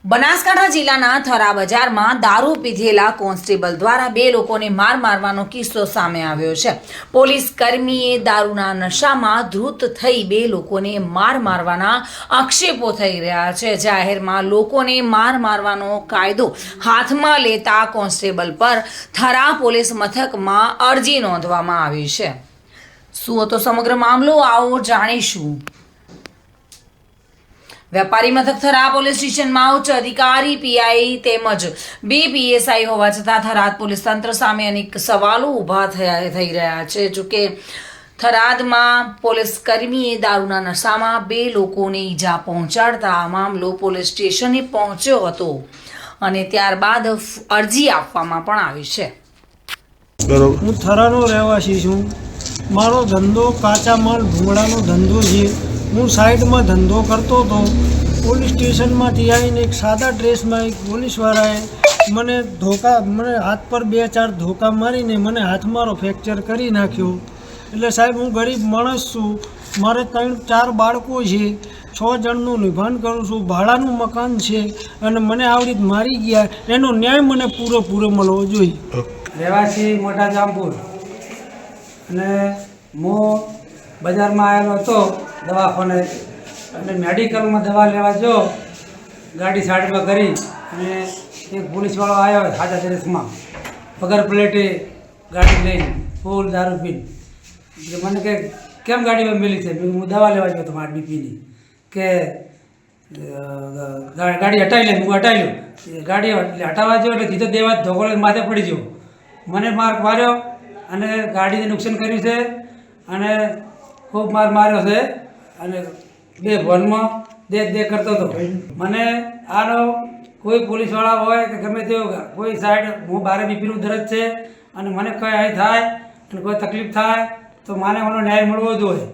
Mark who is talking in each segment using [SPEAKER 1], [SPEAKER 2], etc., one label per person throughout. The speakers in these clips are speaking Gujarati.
[SPEAKER 1] બનાસકાંઠા જિલ્લાના થરા બજારમાં દારૂ પીધેલા કોન્સ્ટેબલ દ્વારા 2 લોકોને મારવાનો કિસ્સો સામે આવ્યો છે। પોલીસ કર્મીએ દારૂના નશામાં ધૂત થઈ 2 લોકોને મારવાના આક્ષેપો થઈ રહ્યા છે। જાહેરમાં લોકોને મારવાનો કાયદો હાથમાં લેતા કોન્સ્ટેબલ પર થરા પોલીસ મથકમાં અરજી નોંધવામાં આવી છે। શું હતો સમગ્ર મામલો, આવો જાણીશું। व्यापारी मथक थरा पोलीस स्टेशन में उच्च अधिकारी पीआई तेमज 2 पीएसआई होवा छतां थराद पोलीस तंत्र सामे अनेक सवालों उभा थई रह्या छे। जो के थरादमां पोलीस कर्मीए दारूना नशामां 2 लोकोने ईजा पहोंचाडता आ मामलो पोलीस स्टेशने पहोंच्यो हतो અને ત્યારબાદ અરજી આપવામાં પણ આવી છે।
[SPEAKER 2] હું થરાનો રહેવાસી છું। મારો ધંધો કાચા માલ ભૂંગળાનો ધંધો છે। હું સાઈડમાં ધંધો કરતો હતો। પોલીસ સ્ટેશનમાંથી આવીને એક સાદા ડ્રેસમાં એક પોલીસવાળાએ મને હાથ પર 2-4 ધોકા મારીને મને હાથમારો ફ્રેક્ચર કરી નાખ્યો। એટલે સાહેબ, હું ગરીબ માણસ છું। મારે 3-4 બાળકો છે। 6 જણનું નિભાન કરું છું। ભાડાનું મકાન છે અને મને આવી રીતે મારી ગયા। એનો ન્યાય મને પૂરો મળવો જોઈએ।
[SPEAKER 3] રહેવાસી મોટા જામપુર અને હું બજારમાં આવેલો હતો દવાખાને અને મેડિકલમાં દવા લેવા જો ગાડી સાઈડમાં કરી અને એક પોલીસવાળો આવ્યો સાદા ડ્રેસમાં વગર પ્લેટે ગાડી લઈને ફૂલ દારૂ પીને મને કે કેમ ગાડીમાં મેલી છે? હું દવા લેવા ગયો હતો મારા બીપીની કે ગાડી હટાવી લે। હું હટાવી લો ગાડી હટાવવા ગયો એટલે સીધો દેવા ધોકો માથે પડી ગયો। મને માર માર્યો અને ગાડીને નુકસાન કર્યું છે અને ખૂબ માર્યો છે અને 2 ભોનમાં દે કરતો હતો। મને આનો કોઈ પોલીસવાળા હોય કે ગમે તે કોઈ સાઈડ, હું 12 બીપીનું દર્દ છે અને મને કંઈ અહીં થાય અને કોઈ તકલીફ થાય તો મને એનો ન્યાય મળવો જોઈએ।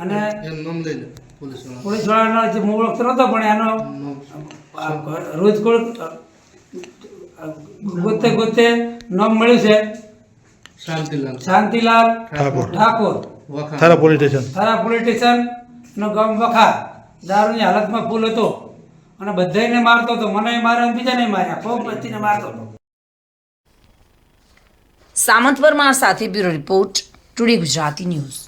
[SPEAKER 3] અને પોલીસવાળાનો જે હું ઓળખતો નહોતો પણ એનો રોજ ગોતે નામ મળ્યું છે શાંતિલાલ ઠાકોર,
[SPEAKER 2] થરા પોલીસ
[SPEAKER 3] સ્ટેશન નો ગામ વખા। દારૂની હાલતમાં ફૂલ હતો અને બધાને મારતો હતો। મને માર્યો, બીજાને માર્યા, ખૂબ બચીને મારતો હતો।
[SPEAKER 1] સામંત વર્મા સાથે bureau report, today Gujarati news.